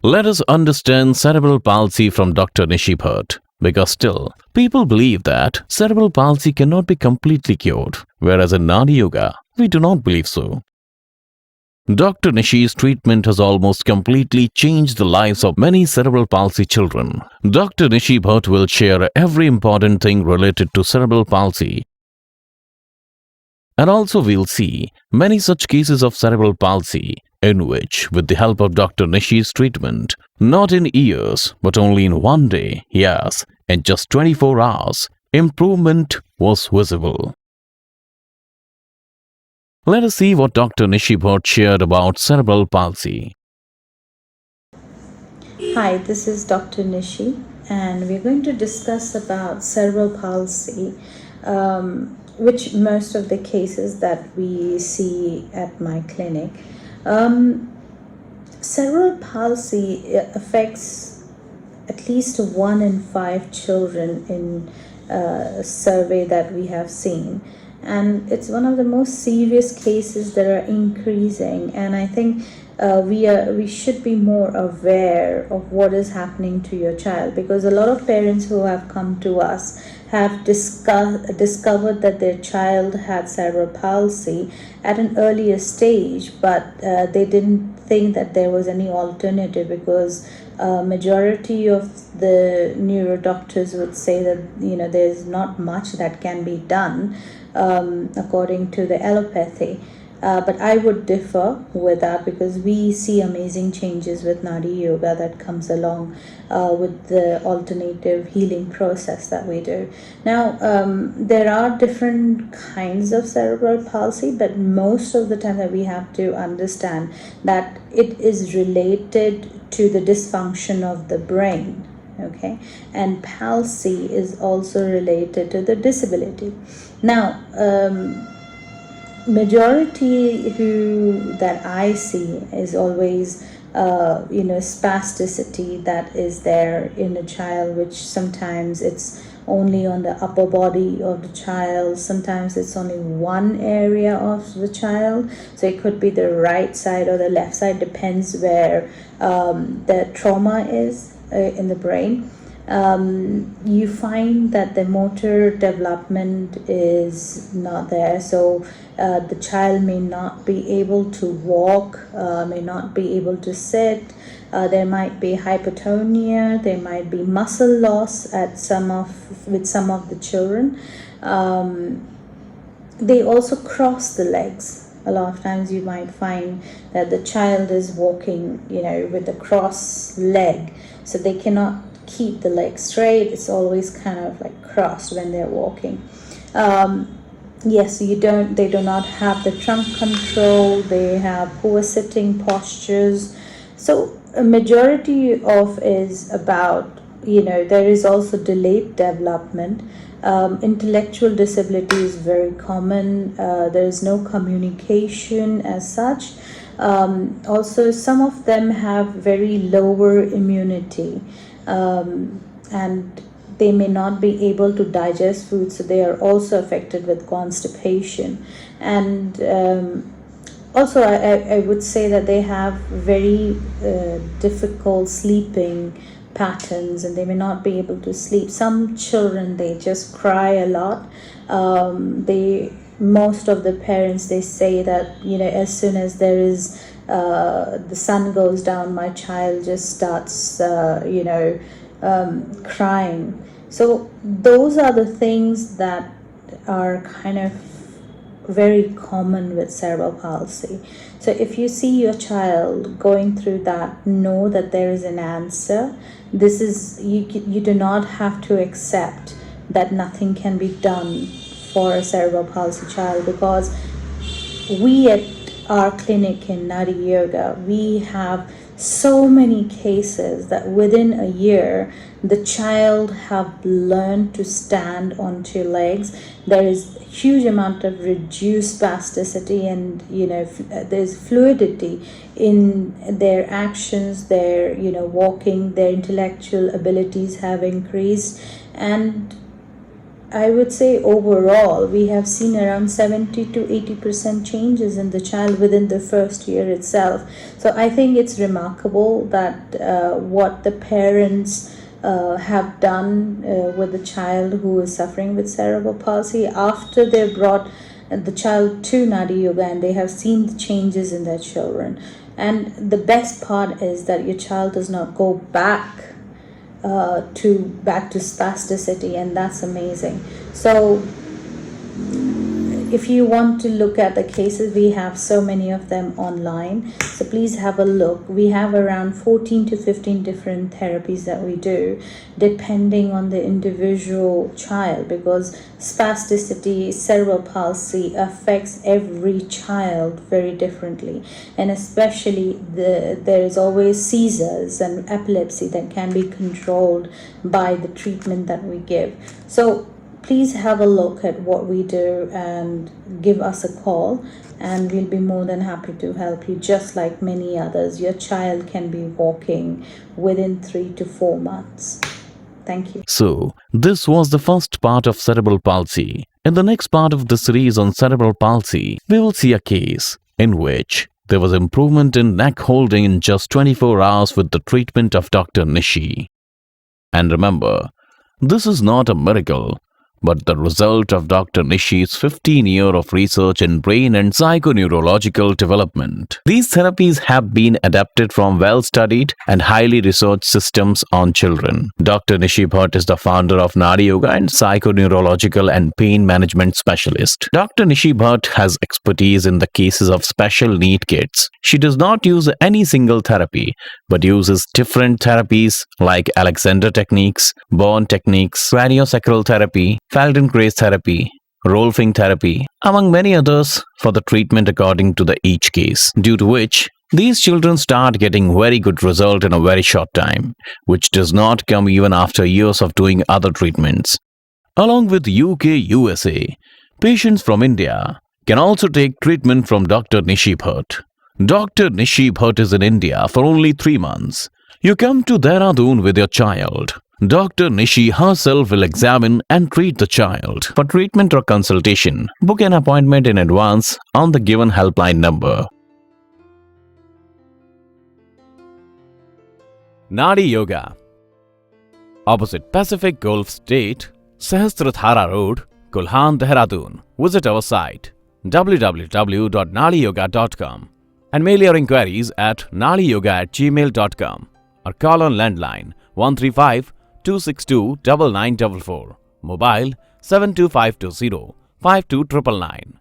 Let us understand cerebral palsy from Dr. Nishi Bhatt. Because still, people believe that cerebral palsy cannot be completely cured, whereas in Naadi Yoga, we do not believe so. Dr. Nishi's treatment has almost completely changed the lives of many cerebral palsy children. Dr. Nishi Bhatt will share every important thing related to cerebral palsy. And also we'll see many such cases of cerebral palsy in which, with the help of Dr. Nishi's treatment, not in years but only in one day, yes, in just 24 hours, improvement was visible. Let us see what Dr. Nishi Bhatt shared about cerebral palsy. Hi, this is Dr. Nishi, and we're going to discuss about cerebral palsy, which most of the cases that we see at my clinic. Cerebral palsy affects at least 1 in 5 children in a survey that we have seen, and it's one of the most serious cases that are increasing. And I think we should be more aware of what is happening to your child, because a lot of parents who have come to us have discovered that their child had cerebral palsy at an earlier stage, but they didn't think that there was any alternative, because majority of the neuro doctors would say that there's not much that can be done according to the allopathy. But I would differ with that, because we see amazing changes with Naadi Yoga that comes along with the alternative healing process that we do. Now, there are different kinds of cerebral palsy, but most of the time that we have to understand that it is related to the dysfunction of the brain. Okay, and palsy is also related to the disability. Now, majority that I see is always spasticity that is there in a child, which sometimes it's only on the upper body of the child, sometimes it's only one area of the child, so it could be the right side or the left side, depends where the trauma is in the brain. You find that the motor development is not there, so the child may not be able to walk, may not be able to sit. There might be hypotonia, there might be muscle loss with some of the children. They also cross the legs. A lot of times you might find that the child is walking, with a cross leg, so they cannot keep the leg straight. It's always kind of like crossed when they're walking. Yes, they do not have the trunk control. They have poor sitting postures. So a majority of is about, there is also delayed development. Intellectual disability is very common. There is no communication as such. Also, some of them have very lower immunity, and they may not be able to digest food, so they are also affected with constipation. And also I would say that they have very difficult sleeping patterns, and they may not be able to sleep. Some children, they just cry a lot. Most of the parents, they say that as soon as there is the sun goes down, my child just starts crying. So those are the things that are kind of very common with cerebral palsy. So if you see your child going through that, know that there is an answer. This is you do not have to accept that nothing can be done for a cerebral palsy child, because we at our clinic in Naadi Yoga, we have so many cases that within a year the child have learned to stand on 2 legs. There is huge amount of reduced spasticity, and there's fluidity in their actions, their walking, their intellectual abilities have increased. And I would say overall, we have seen around 70 to 80% changes in the child within the first year itself. So I think it's remarkable that what the parents have done with the child who is suffering with cerebral palsy after they brought the child to Naadi Yoga, and they have seen the changes in their children. And the best part is that your child does not go back to spasticity, and that's amazing. So if you want to look at the cases, we have so many of them online, so please have a look. We have around 14 to 15 different therapies that we do depending on the individual child, because spasticity, cerebral palsy affects every child very differently, and especially there is always seizures and epilepsy that can be controlled by the treatment that we give. So please have a look at what we do and give us a call, and we'll be more than happy to help you. Just like many others, your child can be walking within 3 to 4 months. Thank you. So, this was the first part of cerebral palsy. In the next part of the series on cerebral palsy, we will see a case in which there was improvement in neck holding in just 24 hours with the treatment of Dr. Nishi. And remember, this is not a miracle, but the result of Dr. Nishi's 15 years of research in brain and psychoneurological development. These therapies have been adapted from well-studied and highly researched systems on children. Dr. Nishi Bhatt is the founder of Naadi Yoga and psychoneurological and pain management specialist. Dr. Nishi Bhatt has expertise in the cases of special need kids. She does not use any single therapy, but uses different therapies like Alexander techniques, Bourne techniques, craniosacral therapy, Feldenkrais therapy, Rolfing therapy, among many others for the treatment according to the each case, due to which these children start getting very good result in a very short time, which does not come even after years of doing other treatments. Along with UK, USA, patients from India can also take treatment from Dr. Nishi Bhatt. Dr. Nishi Bhatt is in India for only 3 months. You come to Dehradun with your child. Dr. Nishi herself will examine and treat the child. For treatment or consultation, book an appointment in advance on the given helpline number. Naadi Yoga, opposite Pacific Gulf State, Sahasradhara Road, Kulhan, Dehradun. Visit our site www.naadiyoga.com and mail your inquiries at naadiyoga@gmail.com or call on landline 135 262 9944, mobile 72520 52999.